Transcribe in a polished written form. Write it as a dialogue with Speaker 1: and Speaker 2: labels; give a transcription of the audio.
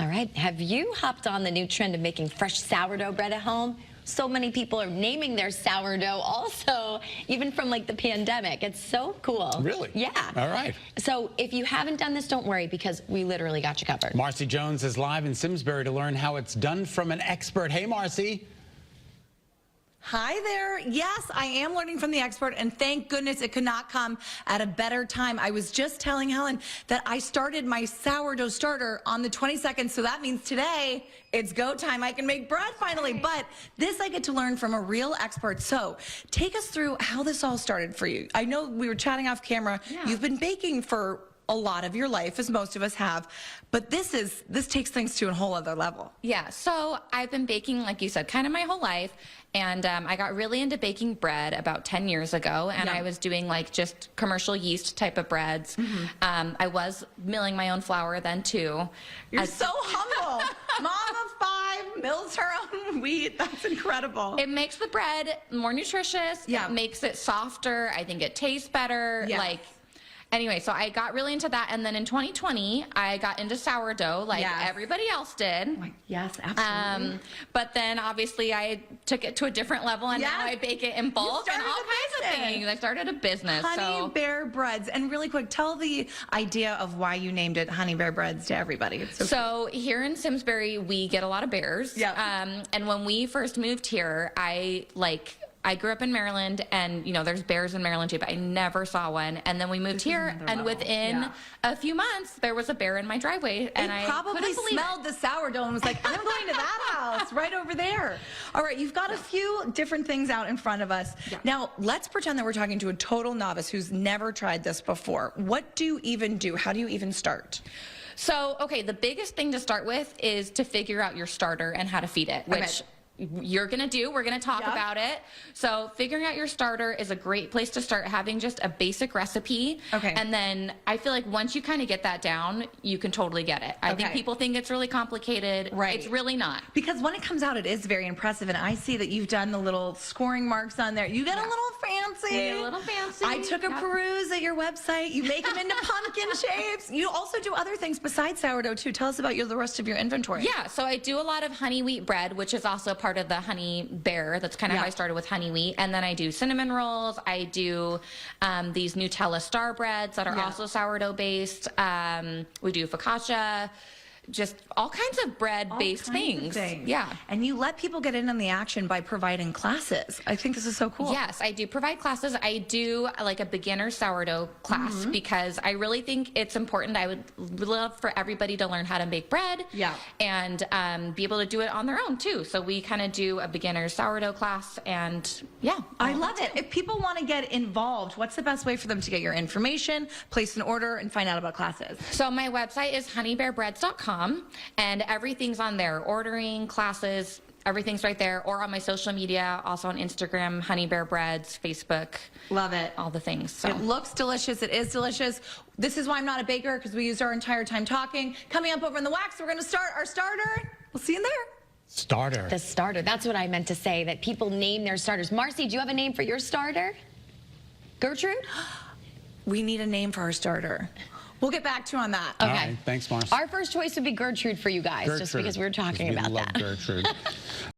Speaker 1: All right. Have you hopped on the new trend of making fresh sourdough bread at home? So many people are naming their sourdough also, even from like the pandemic. It's so cool.
Speaker 2: Really?
Speaker 1: Yeah.
Speaker 2: All right.
Speaker 1: So if you haven't done this, don't worry, because we literally got you covered.
Speaker 2: Marcy Jones is live in Simsbury to learn how it's done from an expert. Hey, Marcy.
Speaker 3: Hi there. Yes, I am learning from the expert, and thank goodness it could not come at a better time. I was just telling Helen that I started my sourdough starter on the 22nd, so that means today it's go time. I can make bread finally, but this I get to learn from a real expert. So take us through how this all started for you. I know we were chatting off camera. Yeah. You've been baking for a lot of your life, as most of us have, but this takes things to a whole other level.
Speaker 4: Yeah, so I've been baking, like you said, kind of my whole life, and I got really into baking bread about 10 years ago, and I was doing like just commercial yeast type of breads. I was milling my own flour then too.
Speaker 3: You're so humble. Mom of 5 mills her own wheat. That's incredible.
Speaker 4: It makes the bread more nutritious.
Speaker 3: Yeah.
Speaker 4: It makes it softer. I think it tastes better.
Speaker 3: Yeah.
Speaker 4: Anyway, so I got really into that, and then in 2020, I got into sourdough like everybody else did.
Speaker 3: Oh yes, absolutely.
Speaker 4: But then obviously I took it to a different level, and now I bake it in bulk and all kinds of things. I started a business.
Speaker 3: Honey Bear Breads. And really quick, tell the idea of why you named it Honey Bear Breads to everybody. It's
Speaker 4: so here in Simsbury, we get a lot of bears. And when we first moved here, I grew up in Maryland, and you know there's bears in Maryland too, but I never saw one. And then we moved here, and within a few months there was a bear in my driveway, and I
Speaker 3: probably smelled the sourdough and was like, I'm going to that house right over there. All right, you've got a few different things out in front of us. Now let's pretend that we're talking to a total novice who's never tried this before. What do you even do? How do you even start?
Speaker 4: So okay, the biggest thing to start with is to figure out your starter and how to feed it, which you're gonna do. We're gonna talk about it. So figuring out your starter is a great place to start, having just a basic recipe. And then I feel like once you kind of get that down, you can totally get it. I think people think it's really complicated. It's really not.
Speaker 3: Because when it comes out, it is very impressive. And I see that you've done the little scoring marks on there. You get a little fancy.
Speaker 4: A little fancy.
Speaker 3: I took a peruse at your website. You make them into pumpkin shapes. You also do other things besides sourdough too. Tell us about the rest of your inventory.
Speaker 4: Yeah, so I do a lot of honey wheat bread, which is also part of the Honey Bear. That's kind of how I started with honey wheat. And then I do cinnamon rolls. I do these Nutella star breads that are also sourdough based. We do focaccia. Just all kinds of bread-based things. Yeah.
Speaker 3: And you let people get in on the action by providing classes. I think this is so cool.
Speaker 4: Yes, I do provide classes. I do like a beginner sourdough class because I really think it's important. I would love for everybody to learn how to make bread and be able to do it on their own too. So we kind of do a beginner sourdough class, and
Speaker 3: I love it. If people want to get involved, what's the best way for them to get your information, place an order, and find out about classes?
Speaker 4: So my website is honeybearbreads.com. And everything's on there. Ordering, classes, everything's right there. Or on my social media, also on Instagram, Honey Bear Breads, Facebook.
Speaker 3: Love it.
Speaker 4: All the things. So.
Speaker 3: It looks delicious. It is delicious. This is why I'm not a baker, because we used our entire time talking. Coming up over in the wax, we're going to start our starter. We'll see you in there.
Speaker 2: Starter.
Speaker 1: The starter. That's what I meant to say, that people name their starters. Marcy, do you have a name for your starter? Gertrude?
Speaker 3: We need a name for our starter. We'll get back to you on that.
Speaker 1: Okay.
Speaker 2: All right, thanks, Marcy.
Speaker 1: Our first choice would be Gertrude for you guys, just because we were talking about that.
Speaker 2: We love Gertrude.